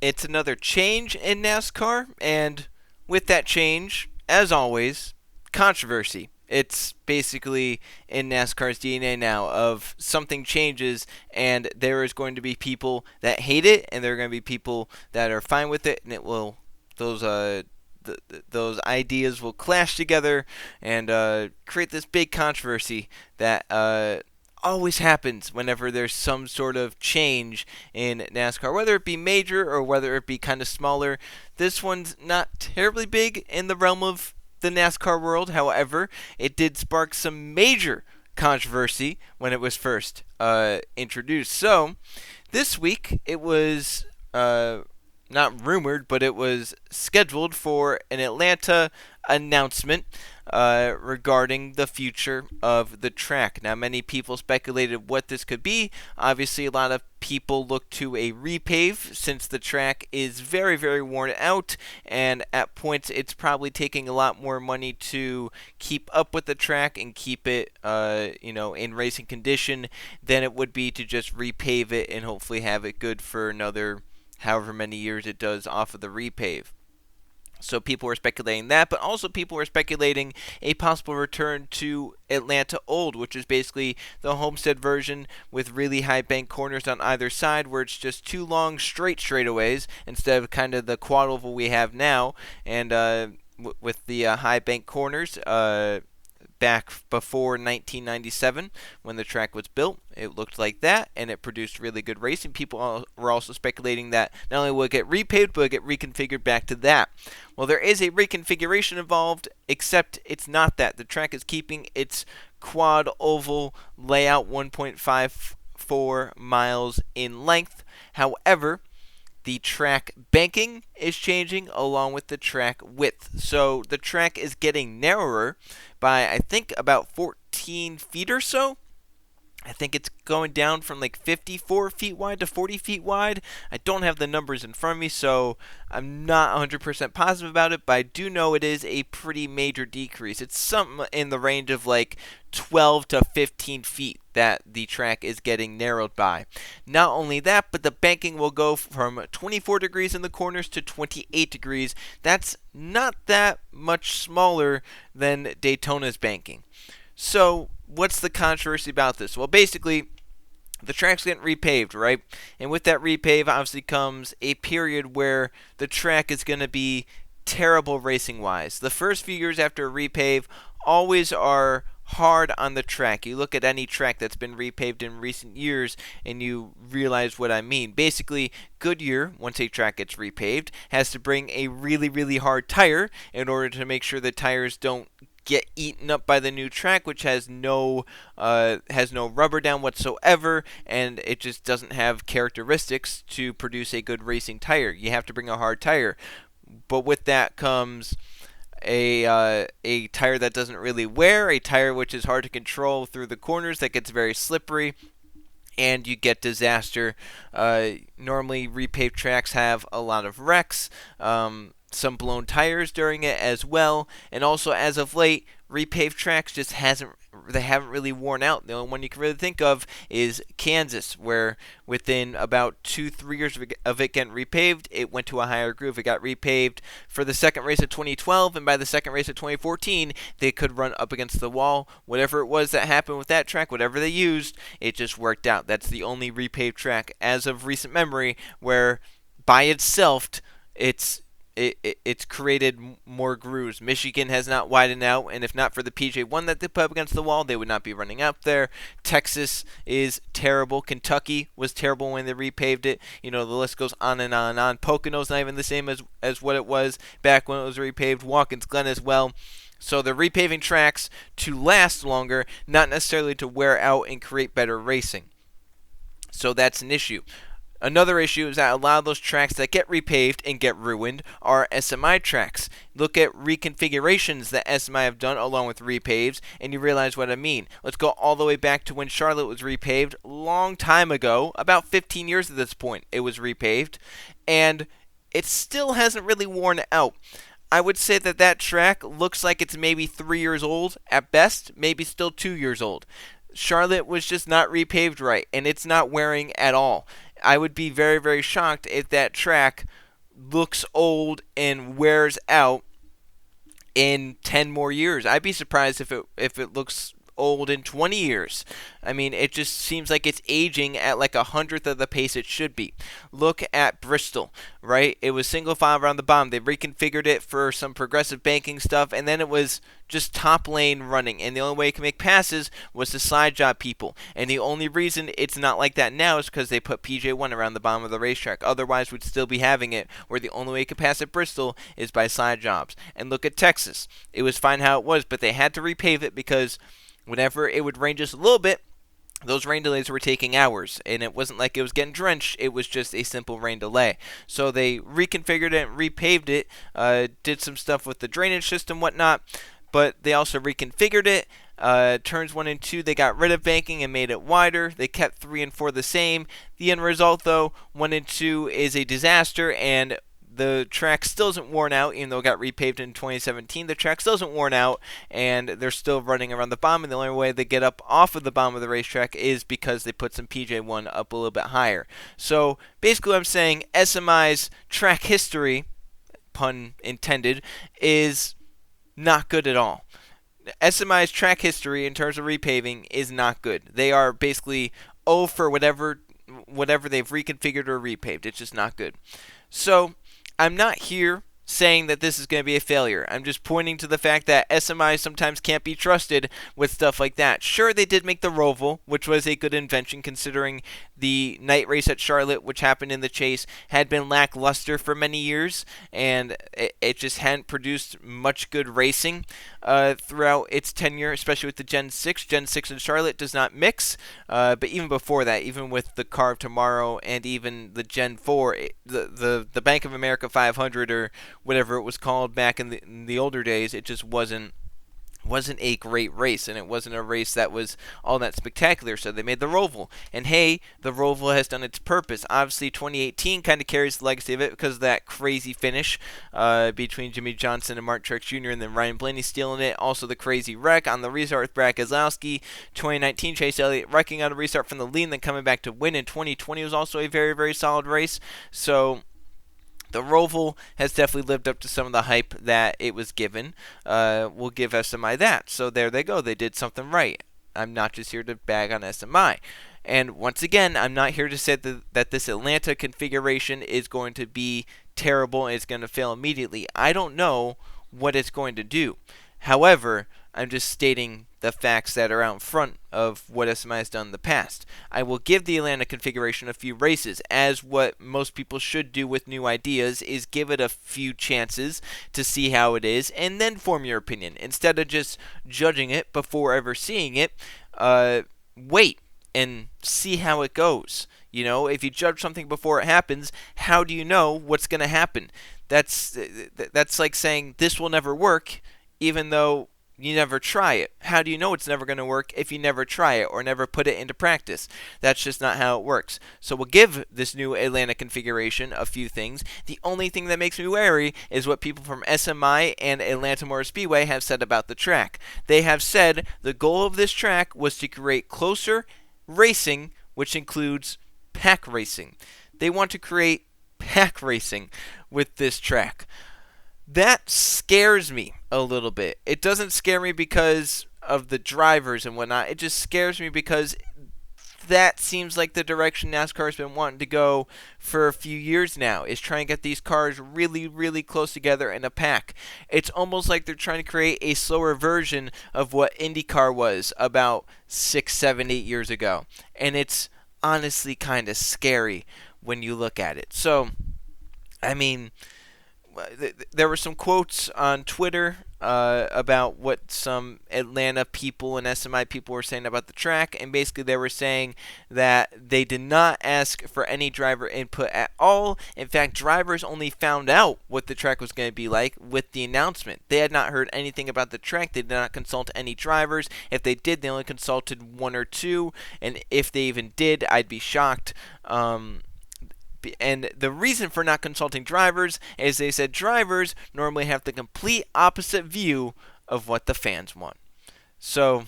It's another change in NASCAR, and with that change, as always, controversy. It's basically in NASCAR's DNA now of something changes and there is going to be people that hate it and there are going to be people that are fine with it, and it will those those ideas will clash together and create this big controversy that always happens whenever there's some sort of change in NASCAR, whether it be major or whether it be kind of smaller. This one's not terribly big in the realm of the NASCAR world. However, it did spark some major controversy when it was first introduced. So, this week it was not rumored, but it was scheduled for an Atlanta announcement regarding the future of the track. Now, many people speculated what this could be. Obviously, a lot of people look to a repave since the track is very, very worn out, and at points it's probably taking a lot more money to keep up with the track and keep it, in racing condition than it would be to just repave it and hopefully have it good for another however many years it does off of the repave. So people were speculating that, but also people were speculating a possible return to Atlanta Old, which is basically the Homestead version with really high bank corners on either side, where it's just two long straight straightaways instead of kind of the quad oval we have now, and with the high bank corners. Back before 1997, when the track was built, it looked like that, and it produced really good racing. People were also speculating that not only will it get repaved, but it get reconfigured back to that. Well, there is a reconfiguration involved, except it's not that. The track is keeping its quad oval layout, 1.54 miles in length. However, the track banking is changing along with the track width. So the track is getting narrower by, I think, about 14 feet or so. I think it's going down from like 54 feet wide to 40 feet wide. I don't have the numbers in front of me, so I'm not 100% positive about it, but I do know it is a pretty major decrease. It's something in the range of like 12 to 15 feet that the track is getting narrowed by. Not only that, but the banking will go from 24 degrees in the corners to 28 degrees. That's not that much smaller than Daytona's banking. So, what's the controversy about this? Well, basically, the track's getting repaved, right? And with that repave, obviously comes a period where the track is going to be terrible racing-wise. The first few years after a repave always are hard on the track. You look at any track that's been repaved in recent years and you realize what I mean. Basically, Goodyear, once a track gets repaved, has to bring a really, really hard tire in order to make sure the tires don't get eaten up by the new track, which has no rubber down whatsoever, and it just doesn't have characteristics to produce a good racing tire. You have to bring a hard tire, but with that comes a tire that doesn't really wear, a tire which is hard to control through the corners, that gets very slippery, and you get disaster. Normally, repaved tracks have a lot of wrecks. Some blown tires during it as well, and also as of late, repaved tracks just haven't really worn out. The only one you can really think of is Kansas, where within about 2-3 years of it getting repaved, it went to a higher groove. It got repaved for the second race of 2012, and by the second race of 2014, they could run up against the wall. Whatever it was that happened with that track, whatever they used, it just worked out. That's the only repaved track as of recent memory where by itself it's created more grooves. Michigan has not widened out, and if not for the PJ1 that they put up against the wall, they would not be running up there. Texas is terrible. Kentucky was terrible when they repaved it. The list goes on and on and on. Pocono's not even the same as what it was back when it was repaved. Watkins Glen as well. So they're repaving tracks to last longer, not necessarily to wear out and create better racing. So that's an issue. Another issue is that a lot of those tracks that get repaved and get ruined are SMI tracks. Look at reconfigurations that SMI have done along with repaves, and you realize what I mean. Let's go all the way back to when Charlotte was repaved a long time ago, about 15 years at this point it was repaved, and it still hasn't really worn out. I would say that track looks like it's maybe 3 years old at best, maybe still 2 years old. Charlotte was just not repaved right, and it's not wearing at all. I would be very, very shocked if that track looks old and wears out in 10 more years. I'd be surprised if it looks old in 20 years. I mean, it just seems like it's aging at like 100th of the pace it should be. Look at Bristol, right? It was single file around the bottom. They reconfigured it for some progressive banking stuff, and then it was just top lane running, and the only way it could make passes was to slide job people. And the only reason it's not like that now is because they put PJ1 around the bottom of the racetrack. Otherwise, we'd still be having it where the only way you could pass at Bristol is by slide jobs. And look at Texas. It was fine how it was, but they had to repave it because whenever it would rain just a little bit, those rain delays were taking hours, and it wasn't like it was getting drenched. It was just a simple rain delay. So they reconfigured it, repaved it, did some stuff with the drainage system, whatnot, but they also reconfigured it. Turns 1 and 2, they got rid of banking and made it wider. They kept 3 and 4 the same. The end result, though, 1 and 2 is a disaster, and the track still isn't worn out, even though it got repaved in 2017. The track still isn't worn out, and they're still running around the bottom, and the only way they get up off of the bottom of the racetrack is because they put some PJ1 up a little bit higher. So basically I'm saying SMI's track history, pun intended, is not good at all. SMI's track history in terms of repaving is not good. They are basically for whatever they've reconfigured or repaved. It's just not good. So I'm not here saying that this is going to be a failure. I'm just pointing to the fact that SMI sometimes can't be trusted with stuff like that. Sure, they did make the Roval, which was a good invention considering the night race at Charlotte, which happened in the chase, had been lackluster for many years, and it just hadn't produced much good racing throughout its tenure, especially with the Gen 6. Gen 6 in Charlotte does not mix, but even before that, even with the Car of Tomorrow and even the Gen 4, the Bank of America 500 or whatever it was called back in the older days, it just wasn't a great race, and it wasn't a race that was all that spectacular, so they made the Roval. And hey, the Roval has done its purpose. Obviously, 2018 kind of carries the legacy of it because of that crazy finish between Jimmy Johnson and Mark Truex Jr., and then Ryan Blaney stealing it. Also, the crazy wreck on the restart with Brad Keselowski. 2019, Chase Elliott wrecking on a restart from the lead and then coming back to win. In 2020 was also a very, very solid race. So the Roval has definitely lived up to some of the hype that it was given. We'll give SMI that. So there they go. They did something right. I'm not just here to bag on SMI. And once again, I'm not here to say that this Atlanta configuration is going to be terrible and it's going to fail immediately. I don't know what it's going to do. However, I'm just stating the facts that are out in front of what SMI has done in the past. I will give the Atlanta configuration a few races, as what most people should do with new ideas is give it a few chances to see how it is, and then form your opinion. Instead of just judging it before ever seeing it, wait and see how it goes. You know, if you judge something before it happens, how do you know what's going to happen? That's like saying this will never work, even though you never try it. How do you know it's never going to work if you never try it or never put it into practice? That's just not how it works. So we'll give this new Atlanta configuration a few things. The only thing that makes me wary is what people from SMI and Atlanta Motor Speedway have said about the track. They have said the goal of this track was to create closer racing, which includes pack racing. They want to create pack racing with this track. That scares me a little bit. It doesn't scare me because of the drivers and whatnot. It just scares me because that seems like the direction NASCAR has been wanting to go for a few years now, is trying to get these cars really, really close together in a pack. It's almost like they're trying to create a slower version of what IndyCar was about 6, 7, 8 years ago. And it's honestly kind of scary when you look at it. So, I mean, there were some quotes on Twitter about what some Atlanta people and SMI people were saying about the track, and basically they were saying that they did not ask for any driver input at all. In fact, drivers only found out what the track was going to be like with the announcement. They had not heard anything about the track. They did not consult any drivers. If they did, they only consulted one or two, and if they even did, I'd be shocked. And the reason for not consulting drivers is they said drivers normally have the complete opposite view of what the fans want. So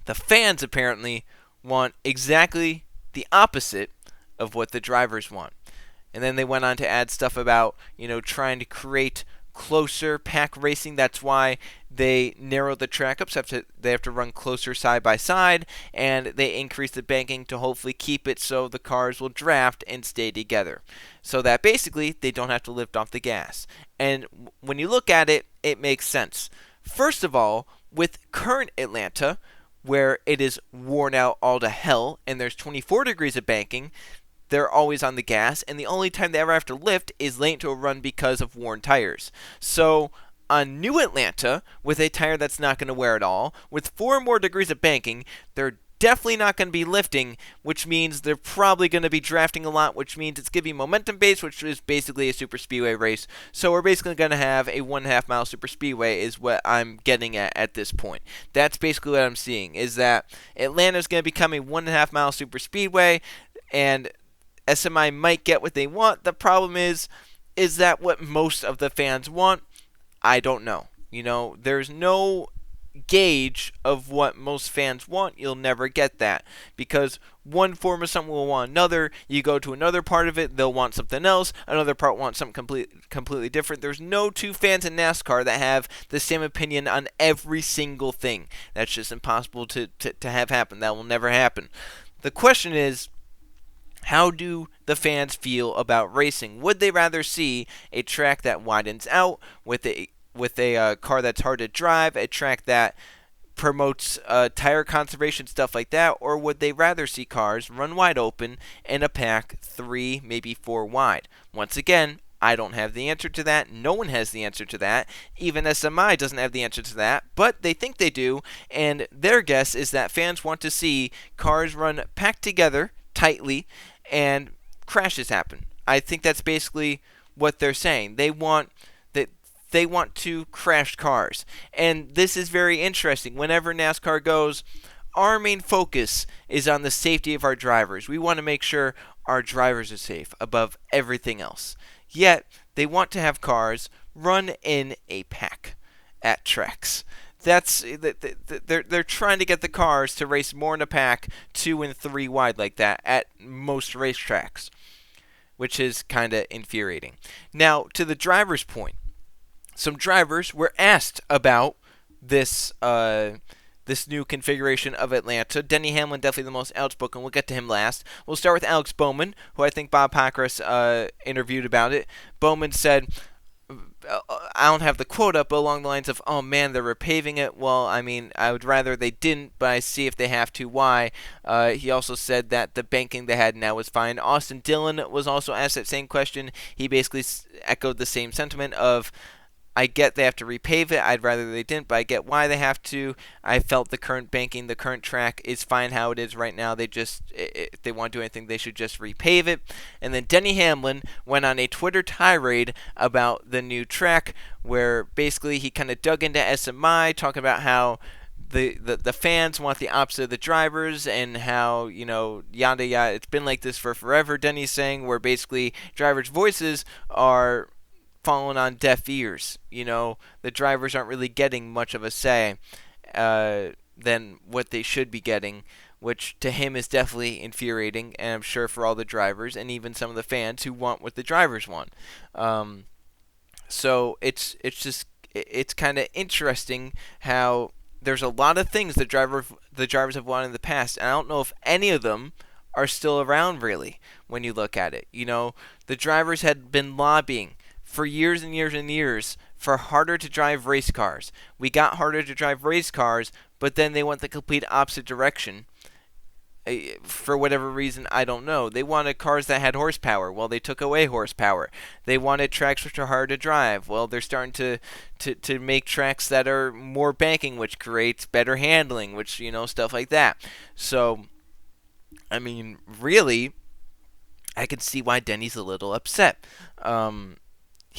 the fans apparently want exactly the opposite of what the drivers want. And then they went on to add stuff about, trying to create closer pack racing. That's why they narrowed the track up, so they have to run closer side by side, and they increase the banking to hopefully keep it so the cars will draft and stay together. So that basically they don't have to lift off the gas. And when you look at it, it makes sense. First of all, with current Atlanta, where it is worn out all to hell and there's 24 degrees of banking, they're always on the gas, and the only time they ever have to lift is late into a run because of worn tires. So on new Atlanta, with a tire that's not going to wear at all, with 4 more degrees of banking, they're definitely not going to be lifting, which means they're probably going to be drafting a lot, which means it's going to be momentum based, which is basically a super speedway race. So we're basically going to have a 1.5 mile super speedway is what I'm getting at this point. That's basically what I'm seeing, is that Atlanta's going to become a 1.5 mile super speedway, and SMI might get what they want. The problem is that what most of the fans want? I don't know. There's no gauge of what most fans want. You'll never get that, because one form of something will want another. You go to another part of it, they'll want something else. Another part wants something completely different. There's no two fans in NASCAR that have the same opinion on every single thing. That's just impossible to have happen. That will never happen. The question is, how do the fans feel about racing? Would they rather see a track that widens out with a car that's hard to drive, a track that promotes tire conservation, stuff like that, or would they rather see cars run wide open in a pack 3, maybe 4 wide? Once again, I don't have the answer to that. No one has the answer to that. Even SMI doesn't have the answer to that, but they think they do, and their guess is that fans want to see cars run packed together tightly and crashes happen. I think that's basically what they're saying. They want to crash cars. And this is very interesting. Whenever NASCAR goes, our main focus is on the safety of our drivers. We want to make sure our drivers are safe above everything else. Yet, they want to have cars run in a pack at tracks. They're trying to get the cars to race more in a pack, 2 and 3 wide like that at most racetracks, which is kind of infuriating. Now, to the driver's point, some drivers were asked about this new configuration of Atlanta. Denny Hamlin, definitely the most outspoken. We'll get to him last. We'll start with Alex Bowman, who I think Bob Pockrass interviewed about it. Bowman said, I don't have the quote up, but along the lines of, oh man, they're repaving it. Well, I mean, I would rather they didn't, but I see if they have to, why. He also said that the banking they had now was fine. Austin Dillon was also asked that same question. He basically echoed the same sentiment of, I get they have to repave it. I'd rather they didn't, but I get why they have to. I felt the current banking, the current track is fine how it is right now. If they want to do anything, they should just repave it. And then Denny Hamlin went on a Twitter tirade about the new track, where basically he kind of dug into SMI, talking about how the fans want the opposite of the drivers, and how, yada yada. It's been like this for forever, Denny's saying, where basically drivers' voices are falling on deaf ears. The drivers aren't really getting much of a say than what they should be getting, which to him is definitely infuriating, and I'm sure for all the drivers and even some of the fans who want what the drivers want. So it's kind of interesting how there's a lot of things the drivers have wanted in the past, and I don't know if any of them are still around really when you look at it. The drivers had been lobbying for years and years and years for harder to drive race cars. We got harder to drive race cars, but then they went the complete opposite direction. For whatever reason, I don't know. They wanted cars that had horsepower. Well, they took away horsepower. They wanted tracks which are hard to drive. Well, they're starting to make tracks that are more banking, which creates better handling, which, stuff like that. So, I mean, really, I can see why Denny's a little upset.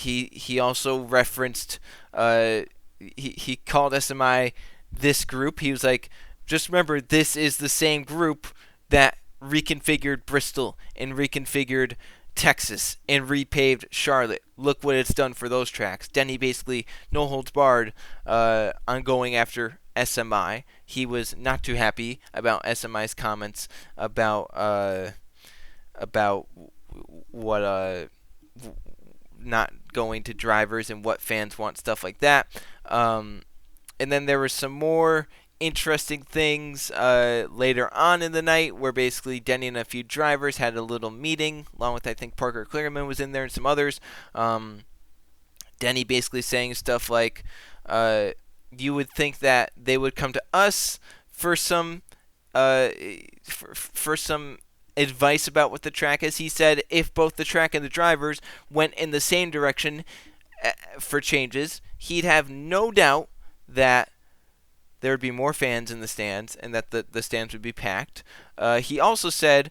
He also referenced, he called SMI this group. He was like, just remember, this is the same group that reconfigured Bristol and reconfigured Texas and repaved Charlotte. Look what it's done for those tracks. Denny basically no holds barred on going after SMI. He was not too happy about SMI's comments about about what not going to drivers and what fans want, stuff like that. And then there were some more interesting things later on in the night where basically Denny and a few drivers had a little meeting, along with I think Parker Kligerman was in there and some others. Denny basically saying stuff like, you would think that they would come to us for some for some advice about what the track is. He said if both the track and the drivers went in the same direction for changes, he'd have no doubt that there would be more fans in the stands and that the stands would be packed. He also said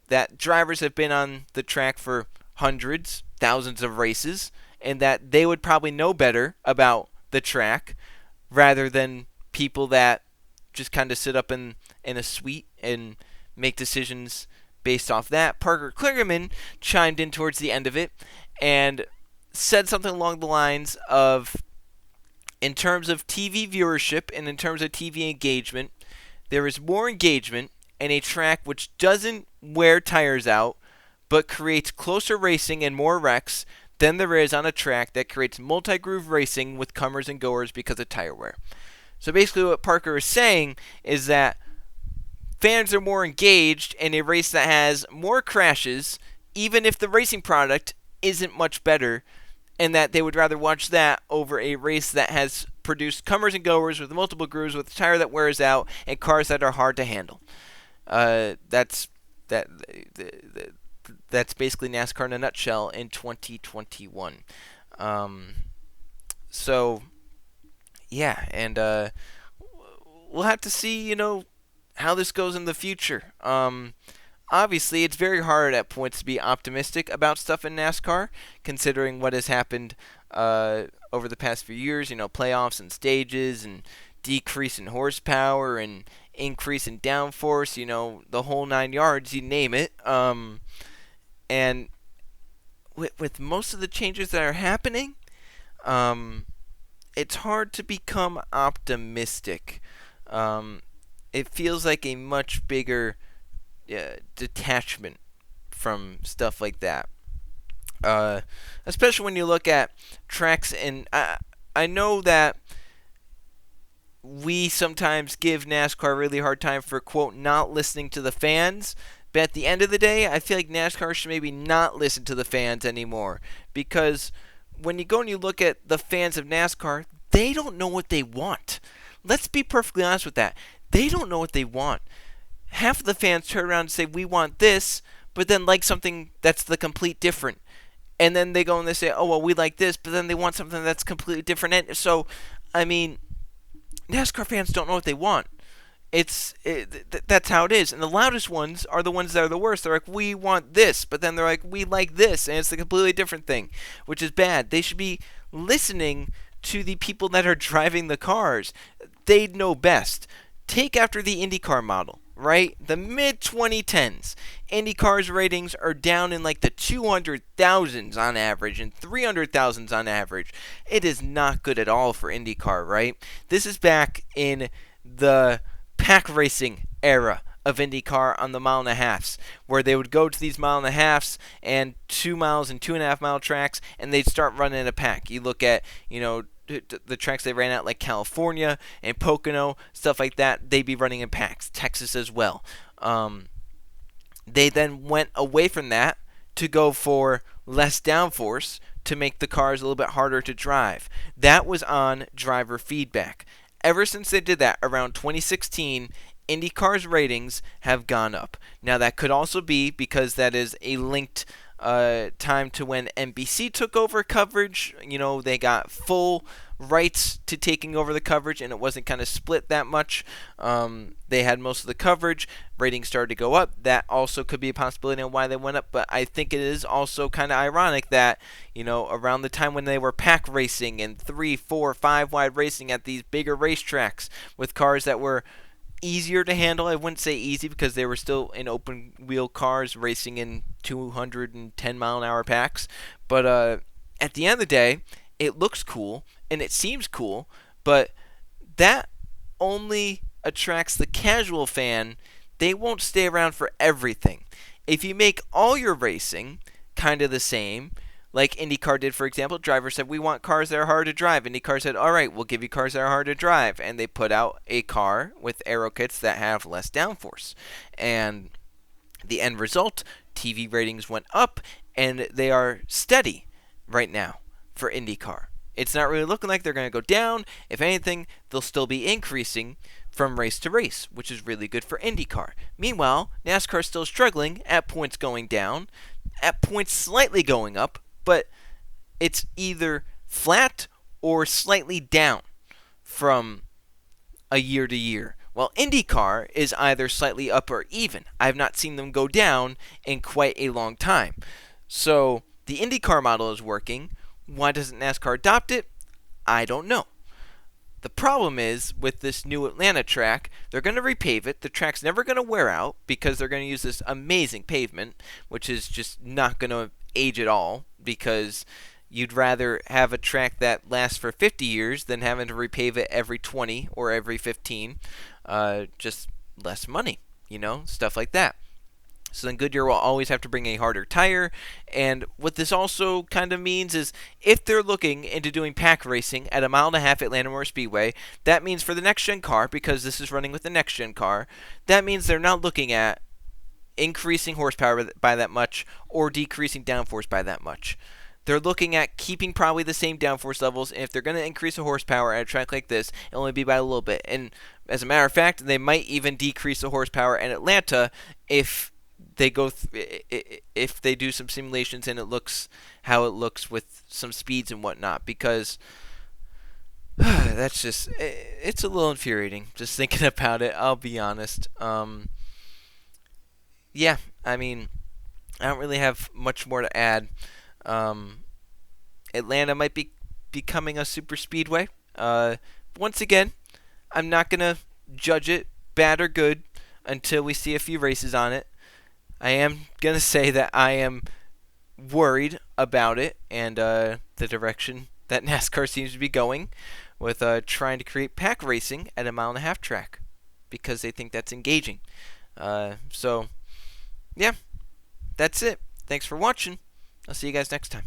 that drivers have been on the track for hundreds, thousands of races, and that they would probably know better about the track rather than people that just kind of sit up in a suite and make decisions based off that. Parker Kligerman chimed in towards the end of it and said something along the lines of, in terms of TV viewership and in terms of TV engagement, there is more engagement in a track which doesn't wear tires out but creates closer racing and more wrecks than there is on a track that creates multi-groove racing with comers and goers because of tire wear. So basically what Parker is saying is that fans are more engaged in a race that has more crashes, even if the racing product isn't much better, and that they would rather watch that over a race that has produced comers and goers with multiple grooves, with a tire that wears out, and cars that are hard to handle. That's basically NASCAR in a nutshell in 2021. So, yeah, and we'll have to see, how this goes in the future. Obviously, it's very hard at points to be optimistic about stuff in NASCAR, considering what has happened over the past few years. Playoffs and stages, and decrease in horsepower, and increase in downforce. The whole 9 yards, you name it. And with most of the changes that are happening, it's hard to become optimistic. It feels like a much bigger detachment from stuff like that. Especially when you look at tracks, and I know that we sometimes give NASCAR a really hard time for, quote, not listening to the fans. But at the end of the day, I feel like NASCAR should maybe not listen to the fans anymore. Because when you go and you look at the fans of NASCAR, they don't know what they want. Let's be perfectly honest with that. They don't know what they want. Half of the fans turn around and say, we want this, but then like something that's the complete different. And then they go and they say, oh, well, we like this, but then they want something that's completely different. And so, NASCAR fans don't know what they want. That's how it is. And the loudest ones are the ones that are the worst. They're like, we want this, but then they're like, we like this, and it's a completely different thing, which is bad. They should be listening to the people that are driving the cars. They know best. Take after the IndyCar model, right? The mid-2010s. IndyCar's ratings are down in like the 200,000s on average and 300,000s on average. It is not good at all for IndyCar, right? This is back in the pack racing era of IndyCar on the mile and a halves, where they would go to these mile and a halves and 2 miles and 2.5 mile tracks, and they'd start running in a pack. You look at, the tracks they ran out like California and Pocono, stuff like that, they'd be running in packs. Texas as well. They then went away from that to go for less downforce to make the cars a little bit harder to drive. That was on driver feedback. Ever since they did that, around 2016, IndyCar's ratings have gone up. Now, that could also be because that is a linked time to when NBC took over coverage. They got full rights to taking over the coverage, and it wasn't kind of split that much. They had most of the coverage. Ratings started to go up. That also could be a possibility on why they went up, but I think it is also kind of ironic that, around the time when they were pack racing and 3, 4, 5 wide racing at these bigger racetracks with cars that were easier to handle. I wouldn't say easy because they were still in open wheel cars racing in 210 mile an hour packs. But at the end of the day, it looks cool and it seems cool, but that only attracts the casual fan. They won't stay around for everything. if you make all your racing kind of the same, like IndyCar did, for example, drivers said, we want cars that are hard to drive. IndyCar said, all right, we'll give you cars that are hard to drive. And they put out a car with aero kits that have less downforce. And the end result, TV ratings went up, and they are steady right now for IndyCar. It's not really looking like they're going to go down. If anything, they'll still be increasing from race to race, which is really good for IndyCar. Meanwhile, NASCAR is still struggling at points going down, at points slightly going up, but it's either flat or slightly down from a year to year. While IndyCar is either slightly up or even. I have not seen them go down in quite a long time. So the IndyCar model is working. Why doesn't NASCAR adopt it? I don't know. The problem is, with this new Atlanta track, they're going to repave it. The track's never going to wear out because they're going to use this amazing pavement, which is just not going to age at all, because you'd rather have a track that lasts for 50 years than having to repave it every 20 or every 15. Just less money, stuff like that. So then Goodyear will always have to bring a harder tire. And what this also kind of means is, if they're looking into doing pack racing at 1.5 miles at Atlanta Motor Speedway, that means for the next-gen car, because this is running with the next-gen car, that means they're not looking at increasing horsepower by that much or decreasing downforce by that much. They're looking at keeping probably the same downforce levels, and if they're going to increase the horsepower at a track like this, it'll only be by a little bit. And as a matter of fact, they might even decrease the horsepower in Atlanta if they if they do some simulations and it looks how it looks with some speeds and whatnot, because that's just, it's a little infuriating just thinking about it, I'll be honest. Yeah, I mean, I don't really have much more to add. Atlanta might be becoming a super speedway. Once again, I'm not going to judge it bad or good until we see a few races on it. I am going to say that I am worried about it and the direction that NASCAR seems to be going with trying to create pack racing at 1.5 mile track, because they think that's engaging. So, yeah, that's it. Thanks for watching. I'll see you guys next time.